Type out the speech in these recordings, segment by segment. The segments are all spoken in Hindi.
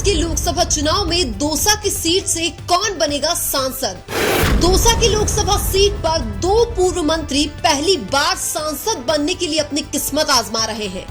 2024 के लोकसभा चुनाव में दौसा की सीट से कौन बनेगा सांसद। दौसा की लोकसभा सीट पर दो पूर्व मंत्री पहली बार सांसद बनने के लिए अपनी किस्मत आजमा रहे हैं।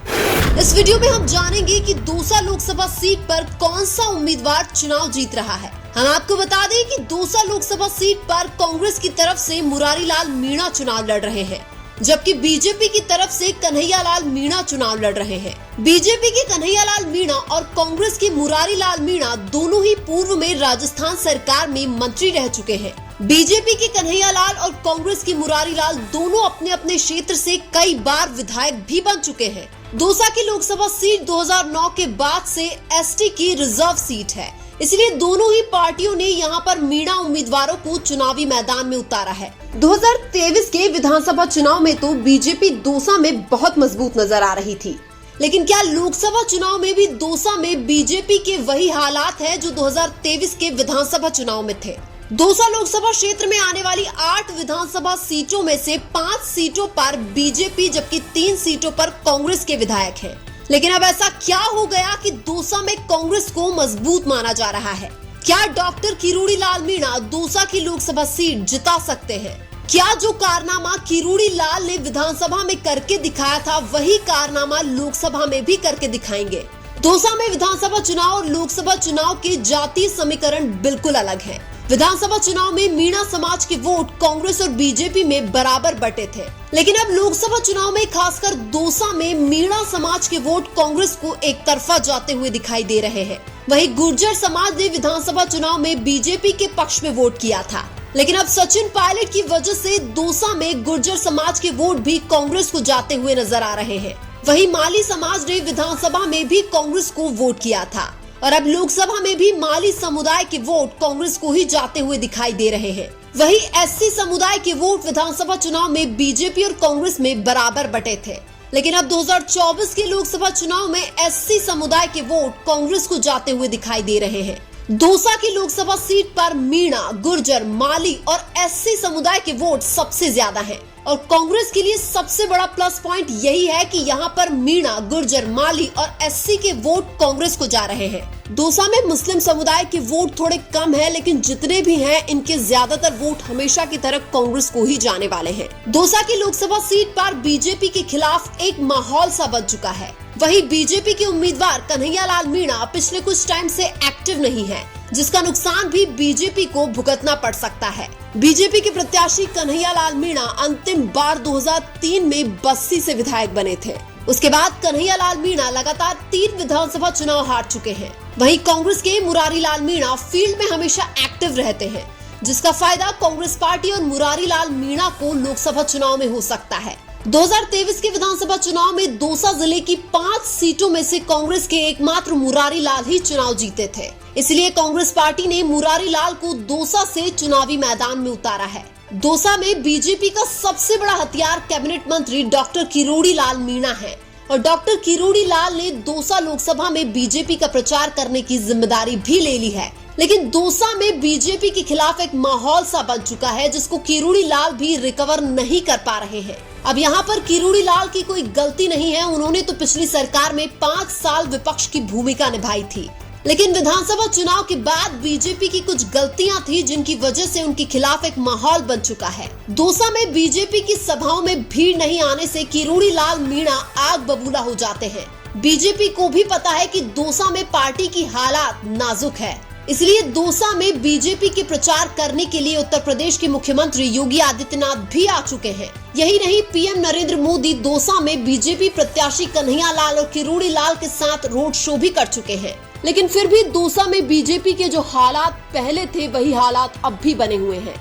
इस वीडियो में हम जानेंगे कि दौसा लोकसभा सीट पर कौन सा उम्मीदवार चुनाव जीत रहा है। हम आपको बता दें कि दौसा लोकसभा सीट पर कांग्रेस की तरफ से मुरारी लाल मीणा चुनाव लड़ रहे हैं, जबकि बीजेपी की तरफ से कन्हैया लाल मीणा चुनाव लड़ रहे हैं। बीजेपी के कन्हैया लाल मीणा और कांग्रेस के मुरारी लाल मीणा दोनों ही पूर्व में राजस्थान सरकार में मंत्री रह चुके हैं। बीजेपी के कन्हैया लाल और कांग्रेस की मुरारी लाल दोनों अपने अपने क्षेत्र से कई बार विधायक भी बन चुके हैं। दौसा की लोकसभा सीट 2009 के बाद से एसटी की रिजर्व सीट है, इसलिए दोनों ही पार्टियों ने यहां पर मीणा उम्मीदवारों को चुनावी मैदान में उतारा है। 2023 के विधानसभा चुनाव में तो बीजेपी दौसा में बहुत मजबूत नजर आ रही थी, लेकिन क्या लोकसभा चुनाव में भी दौसा में बीजेपी के वही हालात है जो 2023 के विधानसभा चुनाव में थे। दौसा लोकसभा क्षेत्र में आने वाली 8 विधानसभा सीटों में से 5 सीटों पर बीजेपी जबकि 3 सीटों पर कांग्रेस के विधायक हैं। लेकिन अब ऐसा क्या हो गया कि दौसा में कांग्रेस को मजबूत माना जा रहा है। क्या डॉक्टर किरोड़ी लाल मीणा दौसा की लोकसभा सीट जिता सकते हैं? क्या जो कारनामा किरोड़ी लाल ने विधानसभा में करके दिखाया था वही कारनामा लोकसभा में भी करके दिखाएंगे? दौसा में विधानसभा चुनाव और लोकसभा चुनाव के जातीय समीकरण बिल्कुल अलग है। विधानसभा चुनाव में मीणा समाज के वोट कांग्रेस और बीजेपी में बराबर बटे थे, लेकिन अब लोकसभा चुनाव में खासकर दौसा में मीणा समाज के वोट कांग्रेस को एक तरफा जाते हुए दिखाई दे रहे हैं। वहीं गुर्जर समाज ने विधानसभा चुनाव में बीजेपी के पक्ष में वोट किया था, लेकिन अब सचिन पायलट की वजह से दौसा में गुर्जर समाज के वोट भी कांग्रेस को जाते हुए नजर आ रहे हैं। वहीं माली समाज ने विधानसभा में भी कांग्रेस को वोट किया था और अब लोकसभा में भी माली समुदाय के वोट कांग्रेस को ही जाते हुए दिखाई दे रहे हैं। वहीं एससी समुदाय के वोट विधानसभा चुनाव में बीजेपी और कांग्रेस में बराबर बटे थे, लेकिन अब 2024 के लोकसभा चुनाव में एससी समुदाय के वोट कांग्रेस को जाते हुए दिखाई दे रहे हैं। दौसा की लोकसभा सीट पर मीणा, गुर्जर, माली और एससी समुदाय के वोट सबसे ज्यादा हैं और कांग्रेस के लिए सबसे बड़ा प्लस पॉइंट यही है कि यहाँ पर मीणा, गुर्जर, माली और एससी के वोट कांग्रेस को जा रहे हैं। दौसा में मुस्लिम समुदाय के वोट थोड़े कम है, लेकिन जितने भी हैं इनके ज्यादातर वोट हमेशा की तरह कांग्रेस को ही जाने वाले हैं। दौसा की लोकसभा सीट पर बीजेपी के खिलाफ एक माहौल सा बन चुका है। वहीं बीजेपी के उम्मीदवार कन्हैया लाल मीणा पिछले कुछ टाइम से एक्टिव नहीं है, जिसका नुकसान भी बीजेपी को भुगतना पड़ सकता है। बीजेपी के प्रत्याशी कन्हैया लाल मीणा अंतिम बार 2003 में बस्सी से विधायक बने थे। उसके बाद कन्हैया लाल मीणा लगातार 3 विधानसभा चुनाव हार चुके हैं। वहीं कांग्रेस के मुरारी लाल मीणा फील्ड में हमेशा एक्टिव रहते हैं, जिसका फायदा कांग्रेस पार्टी और मुरारी लाल मीणा को लोकसभा चुनाव में हो सकता है। 2023 के विधानसभा चुनाव में दौसा जिले की 5 सीटों में से कांग्रेस के एकमात्र मुरारी लाल ही चुनाव जीते थे, इसलिए कांग्रेस पार्टी ने मुरारी लाल को दौसा से चुनावी मैदान में उतारा है। दौसा में बीजेपी का सबसे बड़ा हथियार कैबिनेट मंत्री डॉक्टर किरोड़ी लाल मीणा है और डॉक्टर किरोड़ी लाल ने दौसा लोकसभा में बीजेपी का प्रचार करने की जिम्मेदारी भी ले ली है। लेकिन दौसा में बीजेपी के खिलाफ एक माहौल सा बन चुका है, जिसको किरोड़ी लाल भी रिकवर नहीं कर पा रहे हैं। अब यहाँ पर किरोड़ी लाल की कोई गलती नहीं है, उन्होंने तो पिछली सरकार में 5 साल विपक्ष की भूमिका निभाई थी, लेकिन विधानसभा चुनाव के बाद बीजेपी की कुछ गलतियां थी जिनकी वजह से उनके खिलाफ एक माहौल बन चुका है। दौसा में बीजेपी की सभाओं में भीड़ नहीं आने से किरोड़ी लाल मीणा आग बबूला हो जाते हैं। बीजेपी को भी पता है कि दौसा में पार्टी की हालात नाजुक है, इसलिए दौसा में बीजेपी के प्रचार करने के लिए उत्तर प्रदेश के मुख्यमंत्री योगी आदित्यनाथ भी आ चुके हैं। यही नहीं, पीएम नरेंद्र मोदी दौसा में बीजेपी प्रत्याशी कन्हैया लाल और किरोड़ी लाल के साथ रोड शो भी कर चुके हैं, लेकिन फिर भी दौसा में बीजेपी के जो हालात पहले थे वही हालात अब भी बने हुए हैं।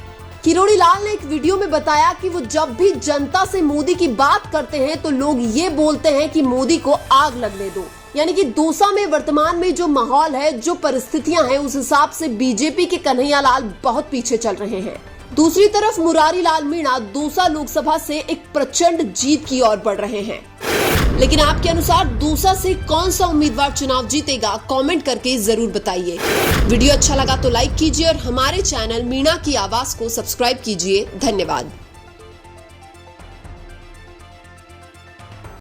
किरोड़ी लाल ने एक वीडियो में बताया कि वो जब भी जनता से मोदी की बात करते हैं तो लोग ये बोलते हैं कि मोदी को आग लगने दो। यानी कि दौसा में वर्तमान में जो माहौल है, जो परिस्थितियां हैं, उस हिसाब से बीजेपी के कन्हैया लाल बहुत पीछे चल रहे हैं। दूसरी तरफ मुरारी लाल मीणा दौसा लोकसभा से एक प्रचंड जीत की ओर बढ़ रहे हैं। लेकिन आपके अनुसार दौसा से कौन सा उम्मीदवार चुनाव जीतेगा, कमेंट करके जरूर बताइए। वीडियो अच्छा लगा तो लाइक कीजिए और हमारे चैनल मीणा की आवाज को सब्सक्राइब कीजिए। धन्यवाद।